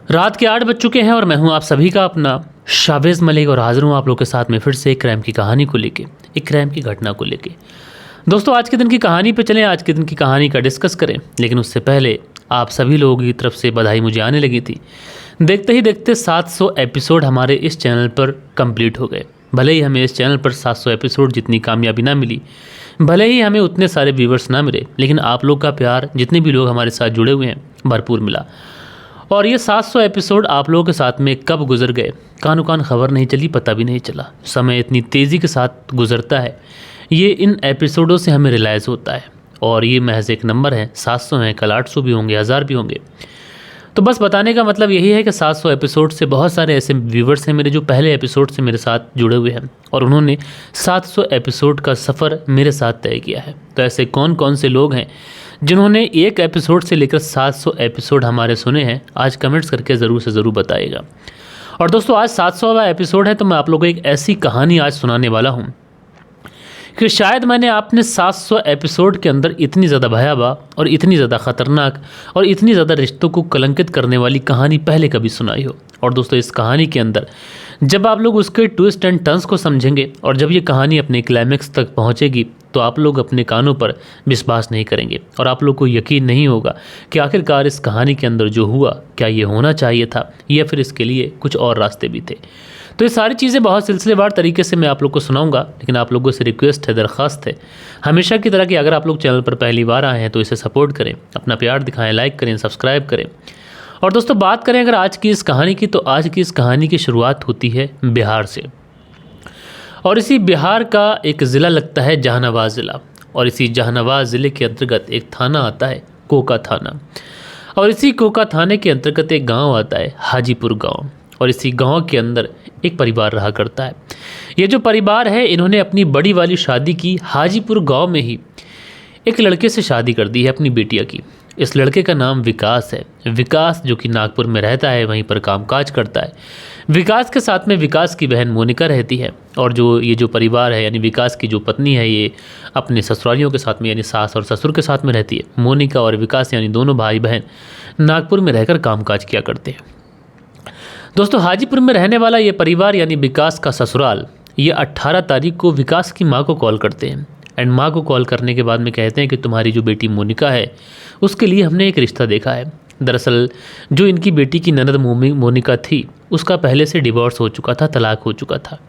रात के 8 बज चुके हैं और मैं हूं आप सभी का अपना शावेज़ मलिक और हाजिर हूं आप लोग के साथ में फिर से एक क्राइम की कहानी को लेके, एक क्राइम की घटना को लेके। दोस्तों आज के दिन की कहानी पे चलें, आज के दिन की कहानी का डिस्कस करें, लेकिन उससे पहले आप सभी लोगों की तरफ से बधाई मुझे आने लगी थी। देखते ही देखते 700 एपिसोड हमारे इस चैनल पर कंप्लीट हो गए। भले ही हमें इस चैनल पर 700 एपिसोड जितनी कामयाबी ना मिली, भले ही हमें उतने सारे व्यूवर्स ना मिले, लेकिन आप लोग का प्यार, जितने भी लोग हमारे साथ जुड़े हुए हैं, भरपूर मिला। और ये 700 एपिसोड आप लोगों के साथ में कब गुजर गए, कानो कान खबर नहीं चली, पता भी नहीं चला। समय इतनी तेज़ी के साथ गुजरता है, ये इन एपिसोडों से हमें रियलाइज़ होता है। और ये महज एक नंबर है, 700 हैं, कल 800 भी होंगे, 1000 भी होंगे। तो बस बताने का मतलब यही है कि 700 एपिसोड से बहुत सारे ऐसे व्यूवर्स हैं मेरे जो पहले एपिसोड से मेरे साथ जुड़े हुए हैं और उन्होंने 700 एपिसोड का सफ़र मेरे साथ तय किया है। तो ऐसे कौन कौन से लोग हैं जिन्होंने एक एपिसोड से लेकर 700 एपिसोड हमारे सुने हैं, आज कमेंट्स करके ज़रूर से ज़रूर बताइएगा। और दोस्तों आज 700वां एपिसोड है, तो मैं आप लोगों को एक ऐसी कहानी आज सुनाने वाला हूँ कि शायद मैंने आपने 700 एपिसोड के अंदर इतनी ज़्यादा भयावह और इतनी ज़्यादा ख़तरनाक और इतनी ज़्यादा रिश्तों को कलंकित करने वाली कहानी पहले कभी सुनाई हो। और दोस्तों इस कहानी के अंदर जब आप लोग उसके ट्विस्ट एंड टर्न्स को समझेंगे और जब ये कहानी अपने क्लाइमैक्स तक पहुंचेगी, तो आप लोग अपने कानों पर विश्वास नहीं करेंगे और आप लोग को यकीन नहीं होगा कि आखिरकार इस कहानी के अंदर जो हुआ, क्या ये होना चाहिए था या फिर इसके लिए कुछ और रास्ते भी थे। तो ये सारी चीज़ें बहुत सिलसिलेवार तरीके से मैं आप लोग को सुनाऊंगा, लेकिन आप लोगों से रिक्वेस्ट है, दरख्वास्त है हमेशा की तरह कि अगर आप लोग चैनल पर पहली बार आए हैं तो इसे सपोर्ट करें, अपना प्यार दिखाएं, लाइक करें, सब्सक्राइब करें। और दोस्तों बात करें अगर आज की इस कहानी की, तो आज की इस कहानी की शुरुआत होती है बिहार से। और इसी बिहार का एक ज़िला लगता है जहानाबाद ज़िला, और इसी जहानाबाद ज़िले के अंतर्गत एक थाना आता है कोका थाना, और इसी कोका थाने के अंतर्गत एक गांव आता है हाजीपुर गांव। और इसी गांव के अंदर एक परिवार रहा करता है। ये जो परिवार है, इन्होंने अपनी बड़ी वाली शादी की हाजीपुर गांव में ही एक लड़के से शादी कर दी है, अपनी बेटिया की। इस लड़के का नाम विकास है। विकास जो कि नागपुर में रहता है, वहीं पर कामकाज करता है। विकास के साथ में विकास की बहन मोनिका रहती है। और जो ये जो परिवार है, यानी विकास की जो पत्नी है, ये अपने ससुरालियों के साथ में, यानी सास और ससुर के साथ में रहती है। मोनिका और विकास यानी दोनों भाई बहन नागपुर में रहकर कामकाज किया करते हैं। दोस्तों हाजीपुर में रहने वाला ये परिवार यानी विकास का ससुराल, ये 18 तारीख को विकास की माँ को कॉल करते हैं। एंड माँ को कॉल करने के बाद में कहते हैं कि तुम्हारी जो बेटी मोनिका है, उसके लिए हमने एक रिश्ता देखा है। दरअसल जो इनकी बेटी की ननद मोनिका थी, उसका पहले से डिवोर्स हो चुका था, तलाक हो चुका था।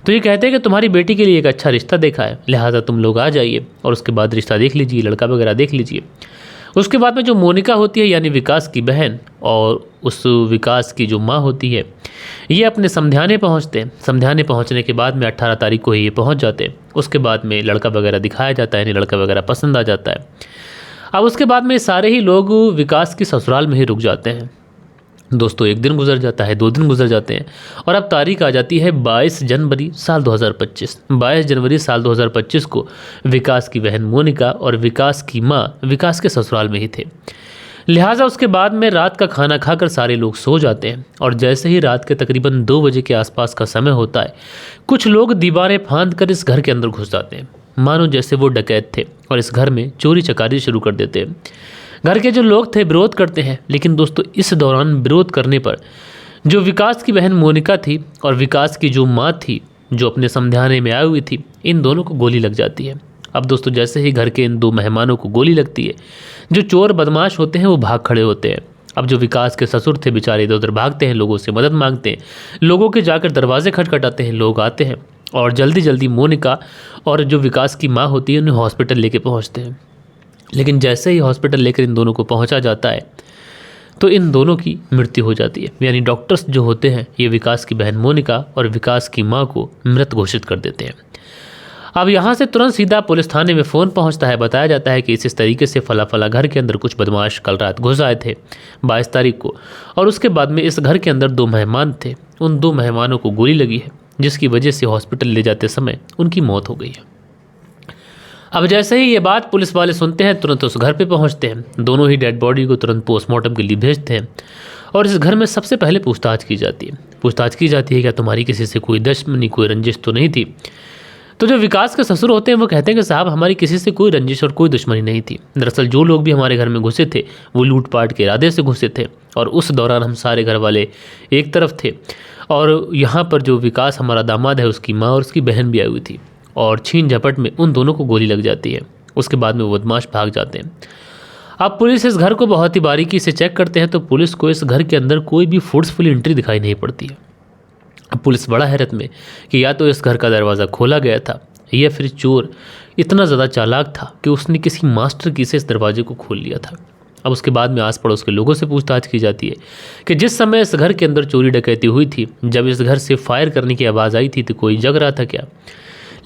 तो ये कहते हैं कि तुम्हारी बेटी के लिए एक अच्छा रिश्ता देखा है, लिहाजा तुम लोग आ जाइए और उसके बाद रिश्ता देख लीजिए, लड़का वगैरह देख लीजिए। उसके बाद में जो मोनिका होती है यानी विकास की बहन और उस विकास की जो माँ होती है, ये अपने समझाने पहुँचते हैं। समझाने पहुँचने के बाद में 18 तारीख को ही ये पहुँच जाते हैं। उसके बाद में लड़का वगैरह दिखाया जाता है, यानी लड़का वगैरह पसंद आ जाता है। अब उसके बाद में सारे ही लोग विकास की ससुराल में ही रुक जाते हैं। दोस्तों एक दिन गुजर जाता है, 2 दिन गुजर जाते हैं और अब तारीख आ जाती है 22 जनवरी साल 2025। 22 जनवरी साल 2025 को विकास की बहन मोनिका और विकास की माँ विकास के ससुराल में ही थे। लिहाजा उसके बाद में रात का खाना खाकर सारे लोग सो जाते हैं। और जैसे ही रात के तकरीबन 2 बजे के आसपास का समय होता है, कुछ लोग दीवारें फांद कर इस घर के अंदर घुस जाते हैं, मानो जैसे वो डकैत थे, और इस घर में चोरी चकारी शुरू कर देते हैं। घर के जो लोग थे विरोध करते हैं, लेकिन दोस्तों इस दौरान विरोध करने पर जो विकास की बहन मोनिका थी और विकास की जो माँ थी, जो अपने समझाने में आई हुई थी, इन दोनों को गोली लग जाती है। अब दोस्तों जैसे ही घर के इन 2 मेहमानों को गोली लगती है, जो चोर बदमाश होते हैं वो भाग खड़े होते हैं। अब जो विकास के ससुर थे बेचारे इधर उधर भागते हैं, लोगों से मदद मांगते हैं, लोगों के जाकर दरवाजे खटखटाते हैं, लोग आते हैं और जल्दी जल्दी मोनिका और जो विकास की माँ होती है उन्हें हॉस्पिटल लेके पहुँचते हैं। लेकिन जैसे ही हॉस्पिटल लेकर इन दोनों को पहुंचा जाता है, तो इन दोनों की मृत्यु हो जाती है। यानी डॉक्टर्स जो होते हैं, ये विकास की बहन मोनिका और विकास की माँ को मृत घोषित कर देते हैं। अब यहाँ से तुरंत सीधा पुलिस थाने में फ़ोन पहुँचता है। बताया जाता है कि इस तरीके से फला घर के अंदर कुछ बदमाश कल रात घुस आए थे 22 तारीख को, और उसके बाद में इस घर के अंदर 2 मेहमान थे। उन 2 मेहमानों को गोली लगी है, जिसकी वजह से हॉस्पिटल ले जाते समय उनकी मौत हो गई है। अब जैसे ही ये बात पुलिस वाले सुनते हैं, तुरंत उस घर पे पहुंचते हैं। दोनों ही डेड बॉडी को तुरंत पोस्टमार्टम के लिए भेजते हैं और इस घर में सबसे पहले पूछताछ की जाती है। पूछताछ की जाती है क्या तुम्हारी किसी से कोई दुश्मनी, कोई रंजिश तो नहीं थी। तो जो विकास के ससुर होते हैं वो कहते हैं कि साहब हमारी किसी से कोई रंजिश और कोई दुश्मनी नहीं थी। दरअसल जो लोग भी हमारे घर में घुसे थे वो लूटपाट के इरादे से घुसे थे और उस दौरान हम सारे घर वाले एक तरफ थे और यहाँ पर जो विकास हमारा दामाद है उसकी माँ और उसकी बहन भी आई हुई थी और छीन झपट में उन दोनों को गोली लग जाती है। उसके बाद में वो बदमाश भाग जाते हैं। अब पुलिस इस घर को बहुत ही बारीकी से चेक करते हैं तो पुलिस को इस घर के अंदर कोई भी फोर्सफुल एंट्री दिखाई नहीं पड़ती है। अब पुलिस बड़ा हैरत में कि या तो इस घर का दरवाज़ा खोला गया था या फिर चोर इतना ज़्यादा चालाक था कि उसने किसी मास्टर की से इस दरवाजे को खोल लिया था। अब उसके बाद में आस पड़ोस के लोगों से पूछताछ की जाती है कि जिस समय इस घर के अंदर चोरी डकैती हुई थी, जब इस घर से फायर करने की आवाज़ आई थी तो कोई जग रहा था क्या?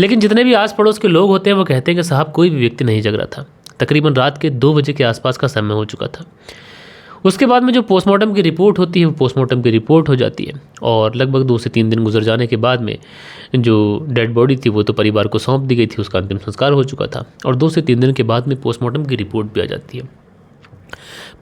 लेकिन जितने भी आस पड़ोस के लोग होते हैं वो कहते हैं कि साहब कोई भी व्यक्ति नहीं जग रहा था। तकरीबन रात के 2 बजे के आसपास का समय हो चुका था। उसके बाद में जो पोस्टमार्टम की रिपोर्ट होती है वो पोस्टमार्टम की रिपोर्ट हो जाती है और लगभग 2 से 3 दिन गुजर जाने के बाद में जो डेड बॉडी थी वो तो परिवार को सौंप दी गई थी, उसका अंतिम संस्कार हो चुका था और 2 से 3 दिन के बाद में पोस्टमार्टम की रिपोर्ट भी आ जाती है।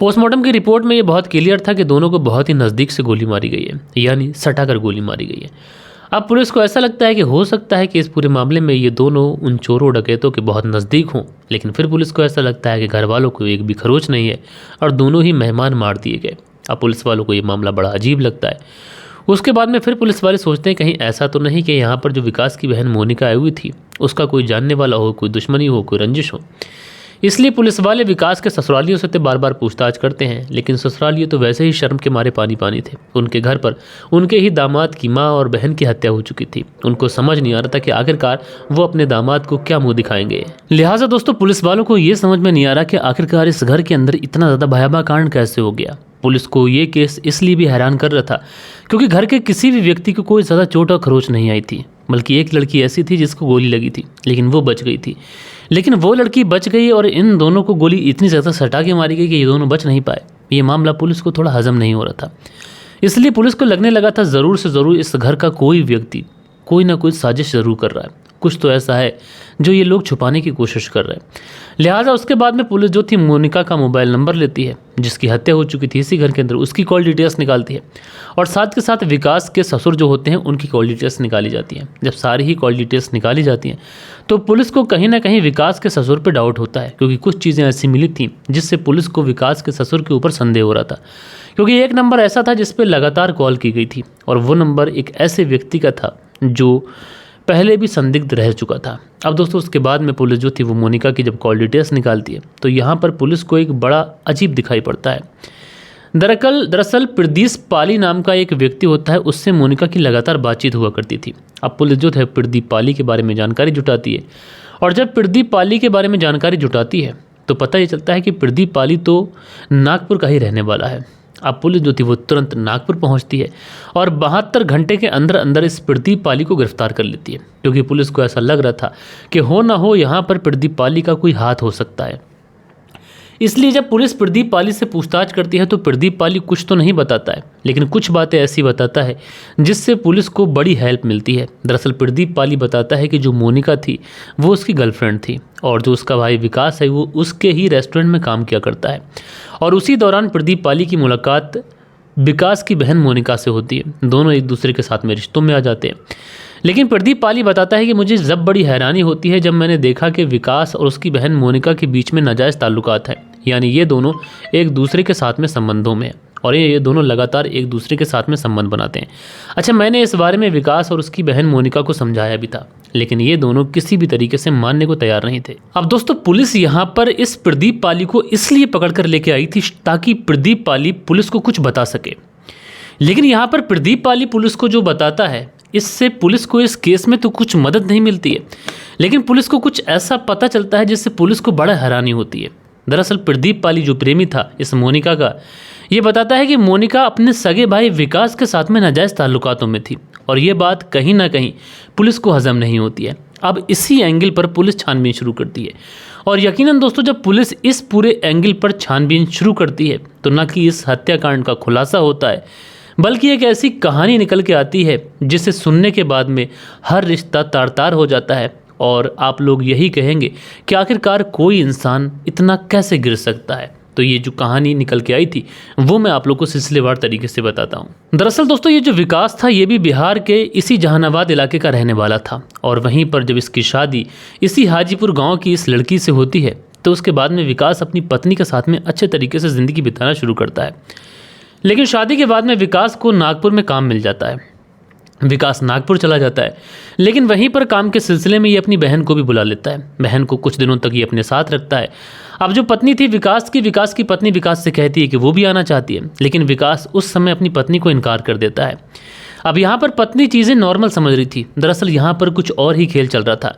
पोस्टमार्टम की रिपोर्ट में ये बहुत क्लियर था कि दोनों को बहुत ही नज़दीक से गोली मारी गई है, यानी सटाकर गोली मारी गई है। अब पुलिस को ऐसा लगता है कि हो सकता है कि इस पूरे मामले में ये दोनों उन चोरों डकैतों के बहुत नज़दीक हों, लेकिन फिर पुलिस को ऐसा लगता है कि घर वालों को एक भी खरोच नहीं है और दोनों ही मेहमान मार दिए गए। अब पुलिस वालों को ये मामला बड़ा अजीब लगता है। उसके बाद में फिर पुलिस वाले सोचते हैं कहीं ऐसा तो नहीं कि यहाँ पर जो विकास की बहन मोनिका आई हुई थी उसका कोई जानने वाला हो, कोई दुश्मनी हो, कोई रंजिश हो। इसलिए पुलिस वाले विकास के ससुरालियों से तो बार बार पूछताछ करते हैं, लेकिन ससुरालियों तो वैसे ही शर्म के मारे पानी पानी थे। उनके घर पर उनके ही दामाद की माँ और बहन की हत्या हो चुकी थी। उनको समझ नहीं आ रहा था कि आखिरकार वो अपने दामाद को क्या मुंह दिखाएंगे। लिहाजा दोस्तों पुलिस वालों को ये समझ में नहीं आ रहा कि आखिरकार इस घर के अंदर इतना ज़्यादा भयावह कांड कैसे हो गया। पुलिस को ये केस इसलिए भी हैरान कर रहा था क्योंकि घर के किसी भी व्यक्ति को कोई ज़्यादा चोट और खरोच नहीं आई थी, बल्कि एक लड़की ऐसी थी जिसको गोली लगी थी लेकिन वो बच गई थी। लेकिन वो लड़की बच गई और इन दोनों को गोली इतनी ज़्यादा सटा के मारी गई कि ये दोनों बच नहीं पाए। ये मामला पुलिस को थोड़ा हजम नहीं हो रहा था, इसलिए पुलिस को लगने लगा था ज़रूर से ज़रूर इस घर का कोई व्यक्ति कोई ना कोई साजिश ज़रूर कर रहा है, कुछ तो ऐसा है जो ये लोग छुपाने की कोशिश कर रहे हैं। लिहाजा उसके बाद में पुलिस जो थी मोनिका का मोबाइल नंबर लेती है जिसकी हत्या हो चुकी थी इसी घर के अंदर, उसकी कॉल डिटेल्स निकालती है और साथ के साथ विकास के ससुर जो होते हैं उनकी कॉल डिटेल्स निकाली जाती हैं। जब सारी ही कॉल डिटेल्स निकाली जाती हैं तो पुलिस को कहीं ना कहीं विकास के ससुर पर डाउट होता है, क्योंकि कुछ चीज़ें ऐसी मिली थी जिससे पुलिस को विकास के ससुर के ऊपर संदेह हो रहा था। क्योंकि एक नंबर ऐसा था जिस पर लगातार कॉल की गई थी और वो नंबर एक ऐसे व्यक्ति का था जो पहले भी संदिग्ध रह चुका था। अब दोस्तों उसके बाद में पुलिस जो थी वो मोनिका की जब कॉल डिटेल्स निकालती है तो यहाँ पर पुलिस को एक बड़ा अजीब दिखाई पड़ता है। दरअसल प्रदीप पाली नाम का एक व्यक्ति होता है, उससे मोनिका की लगातार बातचीत हुआ करती थी। अब पुलिस जो है प्रदीप पाली के बारे में जानकारी जुटाती है और जब प्रदीप पाली के बारे में जानकारी जुटाती है तो पता ये चलता है कि प्रदीप पाली तो नागपुर का ही रहने वाला है। अब पुलिस जो थी वो तुरंत नागपुर पहुंचती है और 72 घंटे के अंदर अंदर इस प्रदीप पाली को गिरफ्तार कर लेती है, क्योंकि पुलिस को ऐसा लग रहा था कि हो ना हो यहाँ पर प्रदीप पाली का कोई हाथ हो सकता है। इसलिए जब पुलिस प्रदीप पाली से पूछताछ करती है तो प्रदीप पाली कुछ तो नहीं बताता है, लेकिन कुछ बातें ऐसी बताता है जिससे पुलिस को बड़ी हेल्प मिलती है। दरअसल प्रदीप पाली बताता है कि जो मोनिका थी वो उसकी गर्लफ्रेंड थी और जो उसका भाई विकास है वो उसके ही रेस्टोरेंट में काम किया करता है और उसी दौरान प्रदीप पाली की मुलाकात विकास की बहन मोनिका से होती है। दोनों एक दूसरे के साथ में रिश्तों में आ जाते हैं। लेकिन प्रदीप पाली बताता है कि मुझे जब बड़ी हैरानी होती है जब मैंने देखा कि विकास और उसकी बहन मोनिका के बीच में नाजायज़ ताल्लुकात हैं, यानी ये दोनों एक दूसरे के साथ में संबंधों में हैं और ये दोनों लगातार एक दूसरे के साथ में संबंध बनाते हैं। अच्छा, मैंने इस बारे में विकास और उसकी बहन मोनिका को समझाया भी था, लेकिन ये दोनों किसी भी तरीके से मानने को तैयार नहीं थे। अब दोस्तों पुलिस यहाँ पर इस प्रदीप पाली को इसलिए पकड़ कर लेके आई थी ताकि प्रदीप पाली पुलिस को कुछ बता सके, लेकिन यहाँ पर प्रदीप पाली पुलिस को जो बताता है इससे पुलिस को इस केस में तो कुछ मदद नहीं मिलती है, लेकिन पुलिस को कुछ ऐसा पता चलता है जिससे पुलिस को बड़ा हैरानी होती है। दरअसल प्रदीप पाली जो प्रेमी था इस मोनिका का, ये बताता है कि मोनिका अपने सगे भाई विकास के साथ में नाजायज़ ताल्लुकातों में थी और ये बात कहीं ना कहीं पुलिस को हजम नहीं होती है। अब इसी एंगल पर पुलिस छानबीन शुरू करती है और यकीनन दोस्तों जब पुलिस इस पूरे एंगल पर छानबीन शुरू करती है तो न कि इस हत्याकांड का खुलासा होता है, बल्कि एक ऐसी कहानी निकल के आती है जिसे सुनने के बाद में हर रिश्ता तार तार हो जाता है और आप लोग यही कहेंगे कि आखिरकार कोई इंसान इतना कैसे गिर सकता है। तो ये जो कहानी निकल के आई थी वो मैं आप लोग को सिलसिलेवार तरीके से बताता हूँ। दरअसल दोस्तों ये जो विकास था ये भी बिहार के इसी जहानाबाद इलाके का रहने वाला था और वहीं पर जब इसकी शादी इसी हाजीपुर गाँव की इस लड़की से होती है तो उसके बाद में विकास अपनी पत्नी के साथ में अच्छे तरीके से ज़िंदगी बिताना शुरू करता है। लेकिन शादी के बाद में विकास को नागपुर में काम मिल जाता है। विकास नागपुर चला जाता है, लेकिन वहीं पर काम के सिलसिले में ये अपनी बहन को भी बुला लेता है। बहन को कुछ दिनों तक ये अपने साथ रखता है। अब जो पत्नी थी विकास की पत्नी विकास से कहती है कि वो भी आना चाहती है, लेकिन विकास उस समय अपनी पत्नी को इनकार कर देता है। अब यहाँ पर पत्नी चीज़ें नॉर्मल समझ रही थी, दरअसल यहाँ पर कुछ और ही खेल चल रहा था।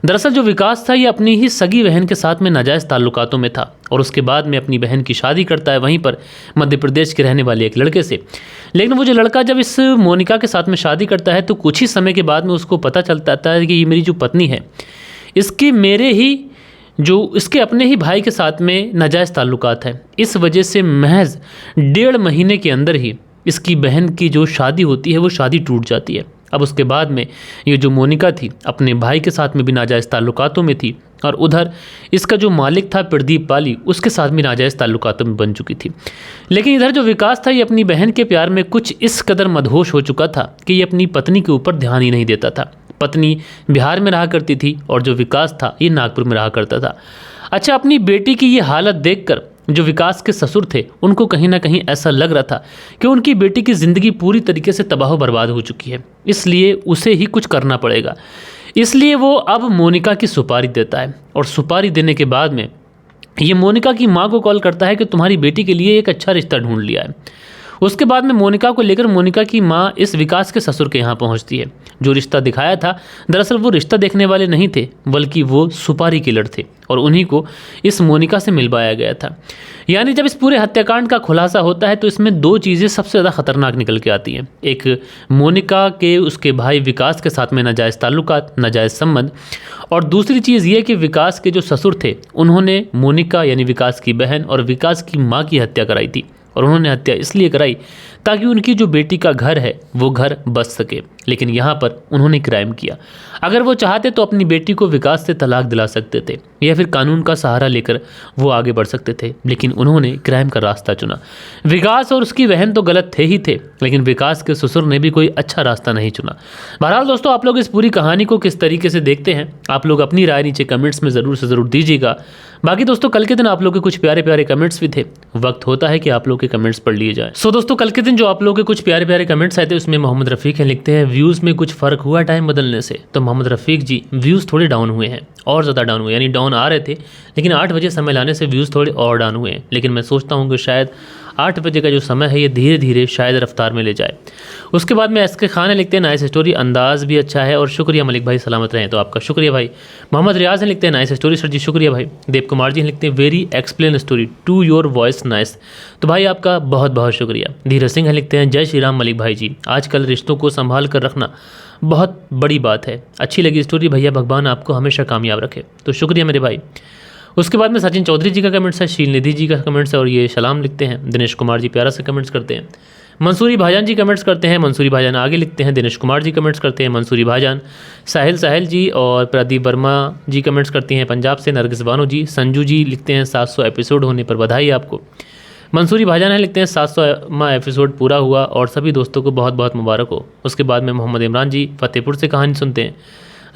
दरअसल जो विकास था ये अपनी ही सगी बहन के साथ में नाजायज़ ताल्लुकातों में था और उसके बाद में अपनी बहन की शादी करता है वहीं पर मध्य प्रदेश के रहने वाले एक लड़के से। लेकिन वो जो लड़का जब इस मोनिका के साथ में शादी करता है तो कुछ ही समय के बाद में उसको पता चलता है कि ये मेरी जो पत्नी है इसके अपने ही भाई के साथ में नाजायज़ ताल्लुकात हैं। इस वजह से महज 1.5 महीने के अंदर ही इसकी बहन की जो शादी होती है वो शादी टूट जाती है। अब उसके बाद में ये जो मोनिका थी अपने भाई के साथ में भी नाजायज़ ताल्लुकातों में थी और उधर इसका जो मालिक था प्रदीप पाली उसके साथ भी नाजायज़ ताल्लुकातों में बन चुकी थी। लेकिन इधर जो विकास था ये अपनी बहन के प्यार में कुछ इस कदर मदहोश हो चुका था कि ये अपनी पत्नी के ऊपर ध्यान ही नहीं देता था। पत्नी बिहार में रहा करती थी और जो विकास था ये नागपुर में रहा करता था। अच्छा, अपनी बेटी की ये हालत देखकर जो विकास के ससुर थे उनको कहीं ना कहीं ऐसा लग रहा था कि उनकी बेटी की ज़िंदगी पूरी तरीके से तबाह बर्बाद हो चुकी है, इसलिए उसे ही कुछ करना पड़ेगा। इसलिए वो अब मोनिका की सुपारी देता है और सुपारी देने के बाद में ये मोनिका की माँ को कॉल करता है कि तुम्हारी बेटी के लिए एक अच्छा रिश्ता ढूंढ लिया है। उसके बाद में मोनिका को लेकर मोनिका की माँ इस विकास के ससुर के यहाँ पहुँचती है। जो रिश्ता दिखाया था दरअसल वो रिश्ता देखने वाले नहीं थे बल्कि वो सुपारी किलर थे और उन्हीं को इस मोनिका से मिलवाया गया था। यानी जब इस पूरे हत्याकांड का खुलासा होता है तो इसमें 2 चीज़ें सबसे ज़्यादा खतरनाक निकल के आती हैं। एक मोनिका के उसके भाई विकास के साथ में नाजायज़ ताल्लुकात, नाजायज़ संबंध, और दूसरी चीज़ ये कि विकास के जो ससुर थे उन्होंने मोनिका यानी विकास की बहन और विकास की माँ की हत्या कराई थी। और उन्होंने हत्या इसलिए कराई ताकि उनकी जो बेटी का घर है वो घर बच सके। लेकिन यहाँ पर उन्होंने क्राइम किया। अगर वो चाहते तो अपनी बेटी को विकास से तलाक दिला सकते थे या फिर कानून का सहारा लेकर वो आगे बढ़ सकते थे, लेकिन उन्होंने क्राइम का रास्ता चुना। विकास और उसकी बहन तो गलत थे ही थे, लेकिन विकास के ससुर ने भी कोई अच्छा रास्ता नहीं चुना। बहरहाल दोस्तों, आप लोग इस पूरी कहानी को किस तरीके से देखते हैं आप लोग अपनी राय नीचे कमेंट्स में ज़रूर से ज़रूर दीजिएगा। बाकी दोस्तों कल के दिन आप लोग के कुछ प्यारे प्यारे कमेंट्स भी थे, वक्त होता है कि आप लोग के कमेंट्स पढ़ लिए जाए। सो दोस्तों कल के दिन जो आप लोग के कुछ प्यारे प्यारे कमेंट्स आए थे उसमें मोहम्मद रफ़ीक हैं, लिखते हैं व्यूज़ में कुछ फ़र्क हुआ टाइम बदलने से। तो मोहम्मद रफ़ीक जी, व्यूज़ थोड़े डाउन हुए हैं और ज़्यादा डाउन हुए, यानी डाउन आ रहे थे लेकिन 8 बजे समय लाने से व्यूज़ थोड़े और डाउन हुए हैं। लेकिन मैं सोचता हूँ कि शायद 8 बजे का जो समय है ये धीरे धीरे शायद रफ्तार में ले जाए। उसके बाद में एसके खान है, लिखते हैं नाइस स्टोरी, अंदाज़ भी अच्छा है और शुक्रिया मलिक भाई, सलामत रहें। तो आपका शुक्रिया भाई। मोहम्मद रियाज हैं, लिखते हैं नाइस स्टोरी सर जी, शुक्रिया भाई। देव कुमार जी लिखते हैं very explain story to your voice nice. तो भाई आपका बहुत बहुत शुक्रिया। धीरज सिंह है, लिखते हैं जय श्री राम मलिक भाई जी, आजकल रिश्तों को संभाल कर रखना बहुत बड़ी बात है। अच्छी लगी स्टोरी भैया, भगवान आपको हमेशा कामयाब रखे। तो शुक्रिया मेरे भाई। उसके बाद में सचिन चौधरी जी का कमेंट्स है, शील निधि जी का कमेंट्स है और ये सलाम लिखते हैं। दिनेश कुमार जी प्यारा से कमेंट्स करते हैं। मंसूरी भाईजान जी कमेंट्स करते हैं, मंसूरी भाईजान आगे लिखते हैं। दिनेश कुमार जी कमेंट्स करते हैं, मंसूरी भाईजान। साहिल जी और प्रदीप वर्मा जी कमेंट्स करती हैं पंजाब से। नरगिस बानो जी, संजू जी लिखते हैं 700 एपिसोड होने पर बधाई आपको। मंसूरी भाईजान है, लिखते हैं 700वां एपिसोड पूरा हुआ और सभी दोस्तों को बहुत बहुत मुबारक हो। उसके बाद में मोहम्मद इमरान जी फतेहपुर से कहानी सुनते हैं।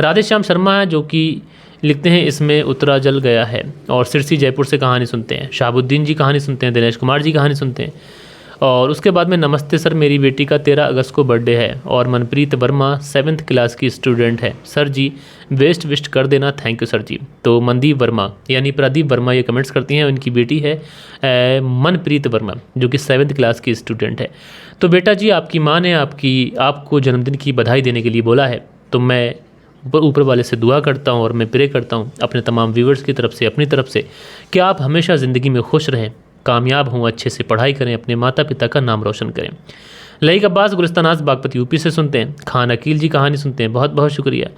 राधे श्याम शर्मा है जो कि लिखते हैं इसमें उतरा जल गया है और सिरसी जयपुर से कहानी सुनते हैं। शाहबुद्दीन जी कहानी सुनते हैं। दिनेश कुमार जी कहानी सुनते हैं। और उसके बाद में नमस्ते सर, मेरी बेटी का 13 अगस्त को बर्थडे है और मनप्रीत वर्मा 7th क्लास की स्टूडेंट है। सर जी वेस्ट विस्ट कर देना, थैंक यू सर जी। तो मनदीप वर्मा यानी प्रदीप वर्मा ये कमेंट्स करती हैं, उनकी बेटी है मनप्रीत वर्मा जो कि 7th क्लास की स्टूडेंट है। तो बेटा जी आपकी माँ ने आपको जन्मदिन की बधाई देने के लिए बोला है, तो मैं ऊपर वाले से दुआ करता हूँ और मैं प्रे करता हूँ अपने तमाम व्यूवर्स की तरफ से, अपनी तरफ से, कि आप हमेशा ज़िंदगी में खुश रहें, कामयाब हों, अच्छे से पढ़ाई करें, अपने माता पिता का नाम रोशन करें। लईक अब्बास गुलिस्तानाज बागपत यूपी से सुनते हैं। खान अकील जी कहानी सुनते हैं, बहुत बहुत शुक्रिया।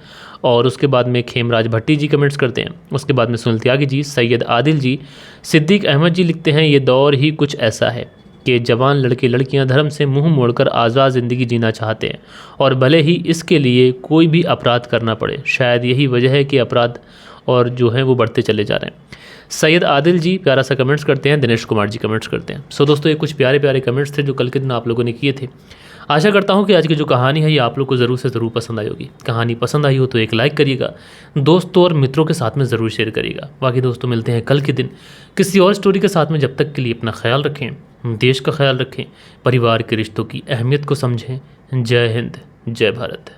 और उसके बाद में खेमराज भट्टी जी कमेंट्स करते हैं। उसके बाद में सुनील त्यागी जी, सैयद आदिल जी, सिद्दीक अहमद जी लिखते हैं ये दौर ही कुछ ऐसा है कि जवान लड़के लड़कियां धर्म से मुंह मोड़कर आज़ाद ज़िंदगी जीना चाहते हैं और भले ही इसके लिए कोई भी अपराध करना पड़े। शायद यही वजह है कि अपराध और जो है वो बढ़ते चले जा रहे हैं। सैयद आदिल जी प्यारा सा कमेंट्स करते हैं। दिनेश कुमार जी कमेंट्स करते हैं। सो दोस्तों ये कुछ प्यारे प्यारे कमेंट्स थे जो कल के दिन आप लोगों ने किए थे। आशा करता हूँ कि आज की जो कहानी है ये आप लोग को ज़रूर से ज़रूर पसंद आई होगी। कहानी पसंद आई हो तो एक लाइक करिएगा, दोस्तों और मित्रों के साथ में ज़रूर शेयर करिएगा। बाकी दोस्तों मिलते हैं कल के दिन किसी और स्टोरी के साथ में। जब तक के लिए अपना ख्याल रखें, देश का ख्याल रखें, परिवार के रिश्तों की अहमियत को समझें। जय हिंद, जय भारत।